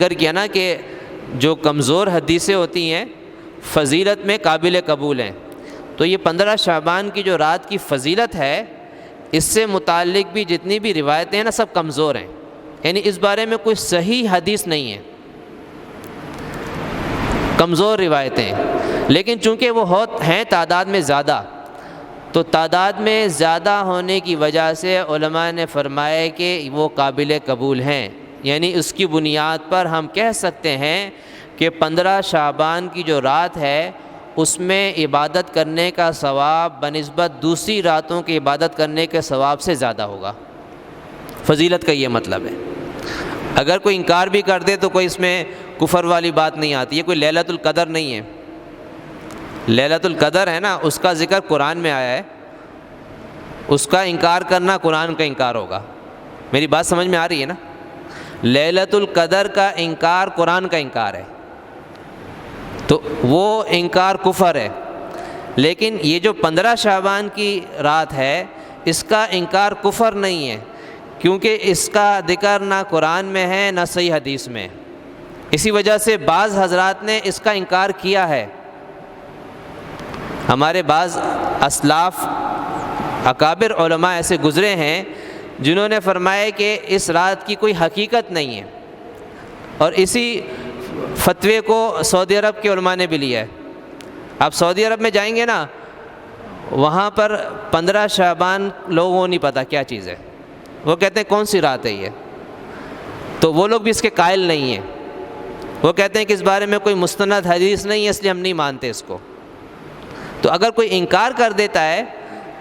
ذکر کیا نا کہ جو کمزور حدیثیں ہوتی ہیں فضیلت میں قابل قبول ہیں، تو یہ 15 شعبان کی جو رات کی فضیلت ہے اس سے متعلق بھی جتنی بھی روایتیں ہیں نا سب کمزور ہیں، یعنی اس بارے میں کوئی صحیح حدیث نہیں ہے، کمزور روایتیں. لیکن چونکہ وہ ہیں تعداد میں زیادہ، تو تعداد میں زیادہ ہونے کی وجہ سے علماء نے فرمایا کہ وہ قابل قبول ہیں، یعنی اس کی بنیاد پر ہم کہہ سکتے ہیں کہ 15 شعبان کی جو رات ہے اس میں عبادت کرنے کا ثواب بنسبت دوسری راتوں کی عبادت کرنے کے ثواب سے زیادہ ہوگا. فضیلت کا یہ مطلب ہے. اگر کوئی انکار بھی کر دے تو کوئی اس میں کفر والی بات نہیں آتی. یہ کوئی لیلۃ القدر نہیں ہے. لیلۃ القدر ہے نا، اس کا ذکر قرآن میں آیا ہے، اس کا انکار کرنا قرآن کا انکار ہوگا. میری بات سمجھ میں آ رہی ہے نا؟ لیلۃ القدر کا انکار قرآن کا انکار ہے، تو وہ انکار کفر ہے. لیکن یہ جو 15 شعبان کی رات ہے اس کا انکار کفر نہیں ہے، کیونکہ اس کا ذکر نہ قرآن میں ہے نہ صحیح حدیث میں. اسی وجہ سے بعض حضرات نے اس کا انکار کیا ہے. ہمارے بعض اسلاف اکابر علماء ایسے گزرے ہیں جنہوں نے فرمایا کہ اس رات کی کوئی حقیقت نہیں ہے، اور اسی فتوے کو سعودی عرب کے علماء نے بھی لیا ہے. آپ سعودی عرب میں جائیں گے نا، وہاں پر 15 شعبان لوگوں کو نہیں پتہ کیا چیز ہے. وہ کہتے ہیں کون سی رات ہے یہ، تو وہ لوگ بھی اس کے قائل نہیں ہیں. وہ کہتے ہیں کہ اس بارے میں کوئی مستند حدیث نہیں ہے اس لیے ہم نہیں مانتے اس کو. تو اگر کوئی انکار کر دیتا ہے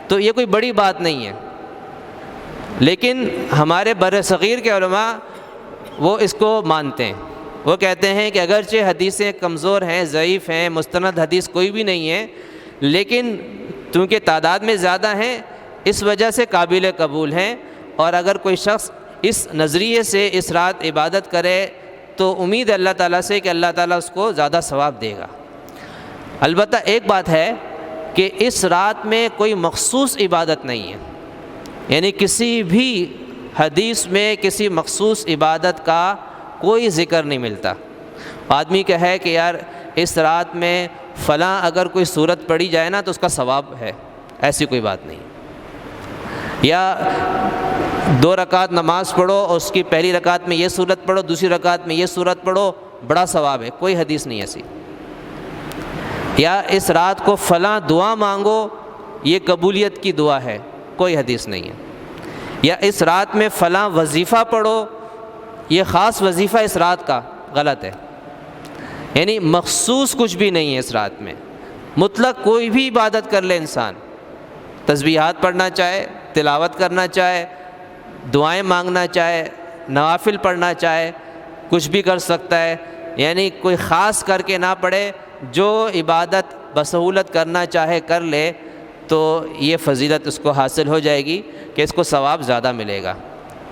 تو یہ کوئی بڑی بات نہیں ہے. لیکن ہمارے بر صغیر کے علماء وہ اس کو مانتے ہیں. وہ کہتے ہیں کہ اگرچہ حدیثیں کمزور ہیں، ضعیف ہیں، مستند حدیث کوئی بھی نہیں ہے، لیکن چونکہ تعداد میں زیادہ ہیں اس وجہ سے قابل قبول ہیں. اور اگر کوئی شخص اس نظریے سے اس رات عبادت کرے تو امید اللہ تعالیٰ سے کہ اللہ تعالیٰ اس کو زیادہ ثواب دے گا. البتہ ایک بات ہے کہ اس رات میں کوئی مخصوص عبادت نہیں ہے، یعنی کسی بھی حدیث میں کسی مخصوص عبادت کا کوئی ذکر نہیں ملتا. آدمی کا ہے کہ یار اس رات میں فلاں اگر کوئی صورت پڑھی جائے نا تو اس کا ثواب ہے، ایسی کوئی بات نہیں. یا 2 رکعت نماز پڑھو اور اس کی پہلی رکعت میں یہ صورت پڑھو، دوسری رکعت میں یہ صورت پڑھو، بڑا ثواب ہے، کوئی حدیث نہیں ایسی. یا اس رات کو فلاں دعا مانگو، یہ قبولیت کی دعا ہے، کوئی حدیث نہیں ہے. یا اس رات میں فلاں وظیفہ پڑھو، یہ خاص وظیفہ اس رات کا، غلط ہے. یعنی مخصوص کچھ بھی نہیں ہے اس رات میں. مطلق کوئی بھی عبادت کر لے انسان، تسبیحات پڑھنا چاہے، تلاوت کرنا چاہے، دعائیں مانگنا چاہے، نوافل پڑھنا چاہے، کچھ بھی کر سکتا ہے. یعنی کوئی خاص کر کے نہ پڑھے، جو عبادت بسہولت کرنا چاہے کر لے، تو یہ فضیلت اس کو حاصل ہو جائے گی کہ اس کو ثواب زیادہ ملے گا.